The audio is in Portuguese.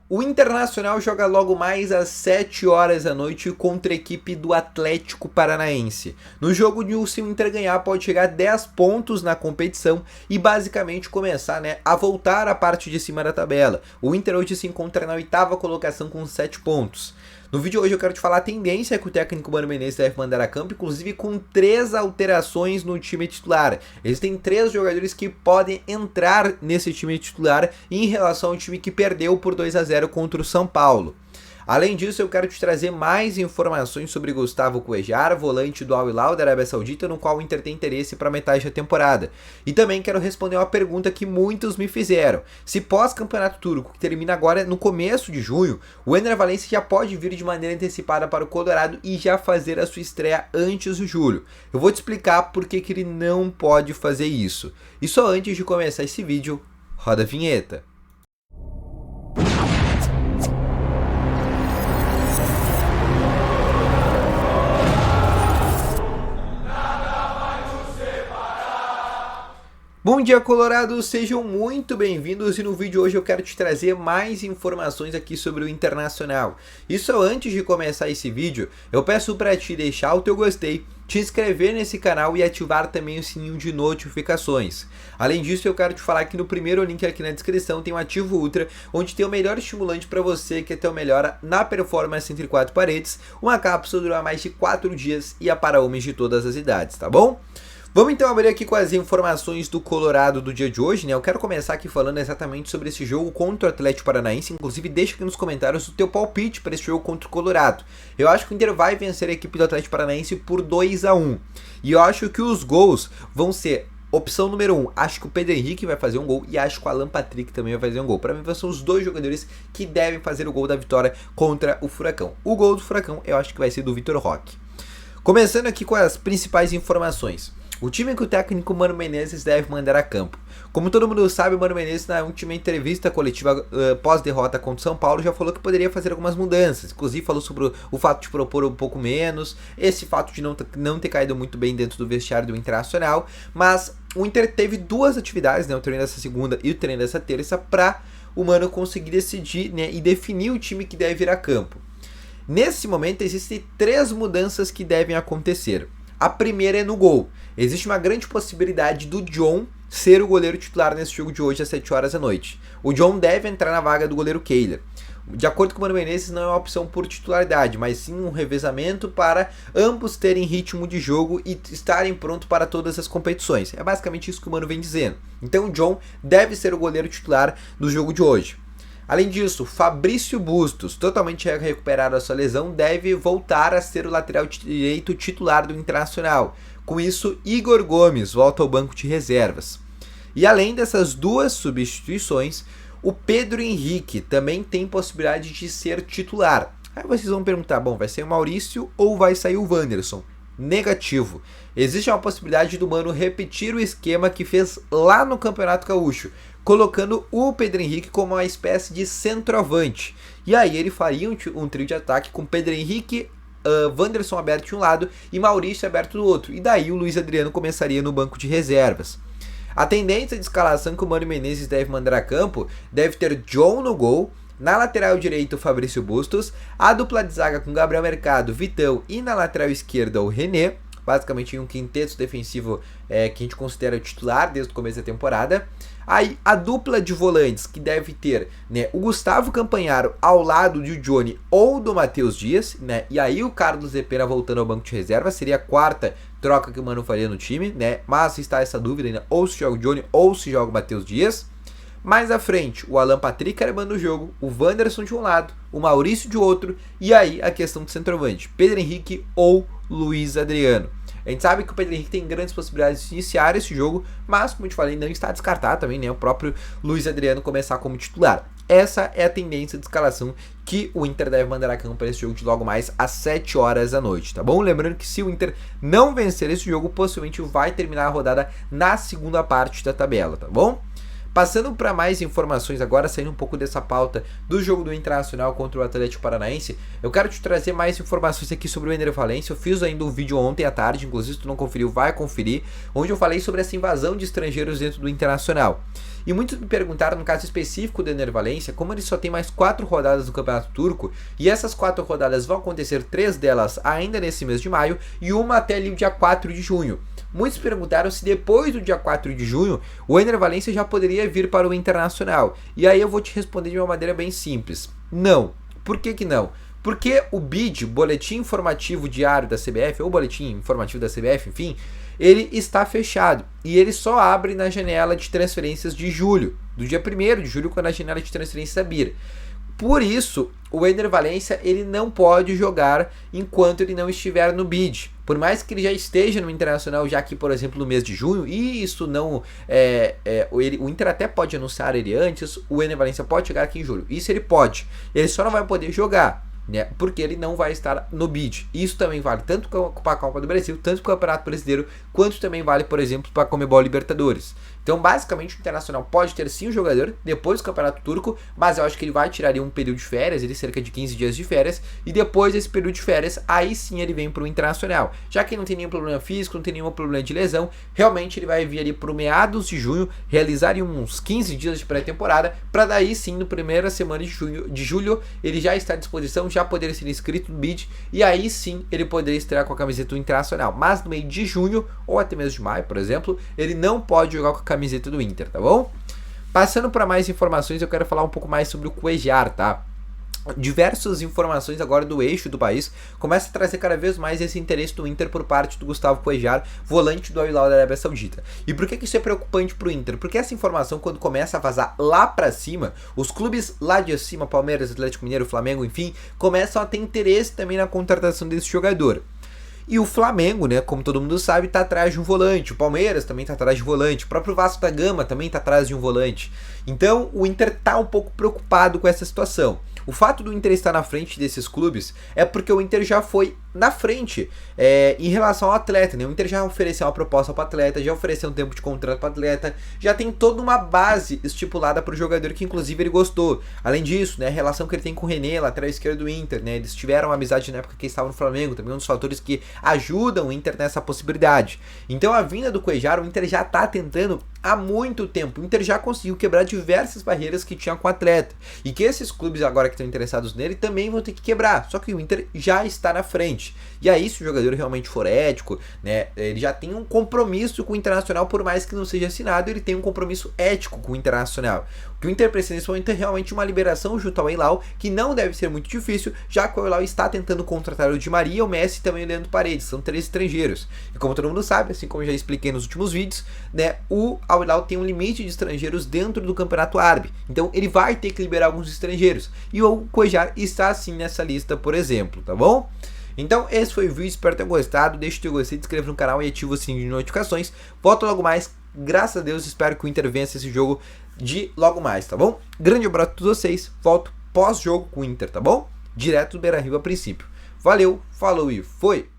O Internacional joga logo mais às 7 horas da noite contra a equipe do Atlético Paranaense. No jogo de se o Inter ganhar, pode chegar a 10 pontos na competição e basicamente começar a voltar à parte de cima da tabela. O Inter hoje se encontra na 8ª colocação com 7 pontos. No vídeo de hoje eu quero te falar a tendência que o técnico Mano Menezes deve mandar a campo, inclusive com 3 alterações no time titular. Existem 3 jogadores que podem entrar nesse time titular em relação ao time que perdeu por 2-0 contra o São Paulo. Além disso, eu quero te trazer mais informações sobre Gustavo Cuéllar, volante do Al Hilal da Arábia Saudita, no qual o Inter tem interesse para metade da temporada. E também quero responder uma pergunta que muitos me fizeram. Se pós-campeonato turco, que termina agora no começo de junho, o Ener Valencia já pode vir de maneira antecipada para o Colorado e já fazer a sua estreia antes de julho. Eu vou te explicar por que ele não pode fazer isso. E só antes de começar esse vídeo, roda a vinheta. Bom dia, Colorado! Sejam muito bem-vindos e no vídeo de hoje eu quero te trazer mais informações aqui sobre o Internacional. E só antes de começar esse vídeo, eu peço para te deixar o teu gostei, te inscrever nesse canal e ativar também o sininho de notificações. Além disso, eu quero te falar que no primeiro link aqui na descrição tem o Ativo Ultra, onde tem o melhor estimulante para você que quer ter o melhor na performance entre 4 paredes. Uma cápsula dura mais de 4 dias e é para homens de todas as idades, tá bom? Vamos então abrir aqui com as informações do Colorado do dia de hoje, Eu quero começar aqui falando exatamente sobre esse jogo contra o Atlético Paranaense. Inclusive, deixa aqui nos comentários o teu palpite para esse jogo contra o Colorado. Eu acho que o Inter vai vencer a equipe do Atlético Paranaense por 2-1. E eu acho que os gols vão ser opção número 1, acho que o Pedro Henrique vai fazer um gol e acho que o Alan Patrick também vai fazer um gol. Para mim, são os dois jogadores que devem fazer o gol da vitória contra o Furacão. O gol do Furacão eu acho que vai ser do Vitor Roque. Começando aqui com as principais informações. O time que o técnico Mano Menezes deve mandar a campo. Como todo mundo sabe, o Mano Menezes, na última entrevista coletiva pós-derrota contra o São Paulo, já falou que poderia fazer algumas mudanças. Inclusive falou sobre o fato de propor um pouco menos, esse fato de não ter caído muito bem dentro do vestiário do Internacional. Mas o Inter teve 2 atividades, o treino dessa segunda e o treino dessa terça, para o Mano conseguir decidir e definir o time que deve vir a campo. Nesse momento, existem 3 mudanças que devem acontecer. A primeira é no gol. Existe uma grande possibilidade do John ser o goleiro titular nesse jogo de hoje às 7 horas da noite. O John deve entrar na vaga do goleiro Cuéllar. De acordo com o Mano Menezes, não é uma opção por titularidade, mas sim um revezamento para ambos terem ritmo de jogo e estarem prontos para todas as competições. É basicamente isso que o Mano vem dizendo. Então o John deve ser o goleiro titular do jogo de hoje. Além disso, Fabrício Bustos, totalmente recuperado da sua lesão, deve voltar a ser o lateral direito titular do Internacional. Com isso, Igor Gomes volta ao banco de reservas. E além dessas 2 substituições, o Pedro Henrique também tem possibilidade de ser titular. Aí vocês vão perguntar, bom, vai ser o Maurício ou vai sair o Wanderson? Negativo. Existe uma possibilidade do Mano repetir o esquema que fez lá no Campeonato Gaúcho, colocando o Pedro Henrique como uma espécie de centroavante. E aí ele faria um trio de ataque com Pedro Henrique, Wanderson aberto de um lado e Maurício aberto do outro. E daí o Luiz Adriano começaria no banco de reservas. A tendência de escalação que o Mano Menezes deve mandar a campo deve ter John no gol, na lateral direita o Fabrício Bustos, a dupla de zaga com Gabriel Mercado, Vitão e na lateral esquerda o René, basicamente um quinteto defensivo que a gente considera titular desde o começo da temporada. Aí a dupla de volantes que deve ter o Gustavo Campanharo ao lado do Johnny ou do Matheus Dias, e aí o Carlos Zepena voltando ao banco de reserva, seria a 4ª troca que o Mano faria no time, mas está essa dúvida ainda, ou se joga o Johnny ou se joga o Matheus Dias. Mais à frente, o Alan Patrick armando o jogo, o Wanderson de um lado, o Maurício de outro, e aí a questão do centroavante, Pedro Henrique ou Luiz Adriano. A gente sabe que o Pedro Henrique tem grandes possibilidades de iniciar esse jogo, mas, como eu te falei, não está descartado também, o próprio Luiz Adriano começar como titular. Essa é a tendência de escalação que o Inter deve mandar a campo para esse jogo de logo mais às 7 horas da noite, tá bom? Lembrando que se o Inter não vencer esse jogo, possivelmente vai terminar a rodada na segunda parte da tabela, tá bom? Passando para mais informações agora, saindo um pouco dessa pauta do jogo do Internacional contra o Atlético Paranaense, eu quero te trazer mais informações aqui sobre o Ener Valencia. Eu fiz ainda um vídeo ontem à tarde, inclusive se tu não conferiu, vai conferir, onde eu falei sobre essa invasão de estrangeiros dentro do Internacional. E muitos me perguntaram, no caso específico do Ener Valencia, como ele só tem mais 4 rodadas no Campeonato Turco, e essas 4 rodadas vão acontecer 3 delas ainda nesse mês de maio, e uma até ali o dia 4 de junho. Muitos perguntaram se depois do dia 4 de junho, o Ener Valencia já poderia vir para o Internacional. E aí eu vou te responder de uma maneira bem simples. Não. Por que não? Porque o BID, Boletim Informativo Diário da CBF, ou Boletim Informativo da CBF, enfim, ele está fechado. E ele só abre na janela de transferências de julho, do dia 1º de julho, quando a janela de transferência abrir. Por isso, o Ener Valencia ele não pode jogar enquanto ele não estiver no BID. Por mais que ele já esteja no Internacional, já que, por exemplo, no mês de junho, e isso não... o Inter até pode anunciar ele antes, o Ener Valencia pode chegar aqui em julho. Isso ele pode. Ele só não vai poder jogar, né, porque ele não vai estar no BID. Isso também vale tanto para a Copa do Brasil, tanto para o Campeonato Brasileiro, quanto também vale, por exemplo, para a Conmebol Libertadores. Então, basicamente, o Internacional pode ter sim um jogador depois do Campeonato Turco, mas eu acho que ele vai tirar ali um período de férias, ele cerca de 15 dias de férias, e depois desse período de férias, aí sim ele vem para o Internacional. Já que não tem nenhum problema físico, não tem nenhum problema de lesão, realmente ele vai vir ali para o meados de junho, realizar ali uns 15 dias de pré-temporada, para daí sim, no primeira semana de julho, ele já está à disposição, já poderia ser inscrito no BID, e aí sim ele poderia estrear com a camiseta do Internacional. Mas no meio de junho, ou até mesmo de maio, por exemplo, ele não pode jogar com a camiseta do Inter, tá bom? Passando para mais informações, eu quero falar um pouco mais sobre o Cuéllar, tá? Diversas informações agora do eixo do país começa a trazer cada vez mais esse interesse do Inter por parte do Gustavo Cuéllar, volante do Al Hilal da Arábia Saudita. E por que isso é preocupante pro Inter? Porque essa informação, quando começa a vazar lá pra cima, os clubes lá de cima, Palmeiras, Atlético Mineiro, Flamengo, enfim, começam a ter interesse também na contratação desse jogador. E o Flamengo, né, como todo mundo sabe, tá atrás de um volante. O Palmeiras também tá atrás de um volante. O próprio Vasco da Gama também tá atrás de um volante. Então, o Inter tá um pouco preocupado com essa situação. O fato do Inter estar na frente desses clubes é porque o Inter já foi na frente em relação ao atleta, né? O Inter já ofereceu uma proposta para o atleta, já ofereceu um tempo de contrato para o atleta, já tem toda uma base estipulada para o jogador que inclusive ele gostou. Além disso, né, a relação que ele tem com o René, lateral esquerdo do Inter, né? Eles tiveram uma amizade na época que estavam no Flamengo, também um dos fatores que ajudam o Inter nessa possibilidade. Então a vinda do Cuéllar, o Inter já está tentando há muito tempo. O Inter já conseguiu quebrar diversas barreiras que tinha com o atleta. E que esses clubes agora que estão interessados nele também vão ter que quebrar. Só que o Inter já está na frente. E aí, se o jogador realmente for ético, né, ele já tem um compromisso com o Internacional, por mais que não seja assinado, ele tem um compromisso ético com o Internacional. O que o Inter precisa nesse momento é realmente uma liberação junto ao Al Hilal, que não deve ser muito difícil, já que o Al Hilal está tentando contratar o Di Maria, o Messi e também o Leandro Paredes. São 3 estrangeiros. E como todo mundo sabe, assim como eu já expliquei nos últimos vídeos, né, o Al Hilal tem um limite de estrangeiros dentro do Campeonato Árabe. Então ele vai ter que liberar alguns estrangeiros. E o Cuéllar está assim nessa lista, por exemplo, tá bom? Então esse foi o vídeo, espero ter gostado. Deixa o teu gostei, se inscreva no canal e ativa o sininho de notificações. Volto logo mais, graças a Deus, espero que o Inter vença esse jogo de logo mais, tá bom? Grande abraço a todos vocês, volto pós-jogo com o Inter, tá bom? Direto do Beira-Rio a princípio. Valeu, falou e foi!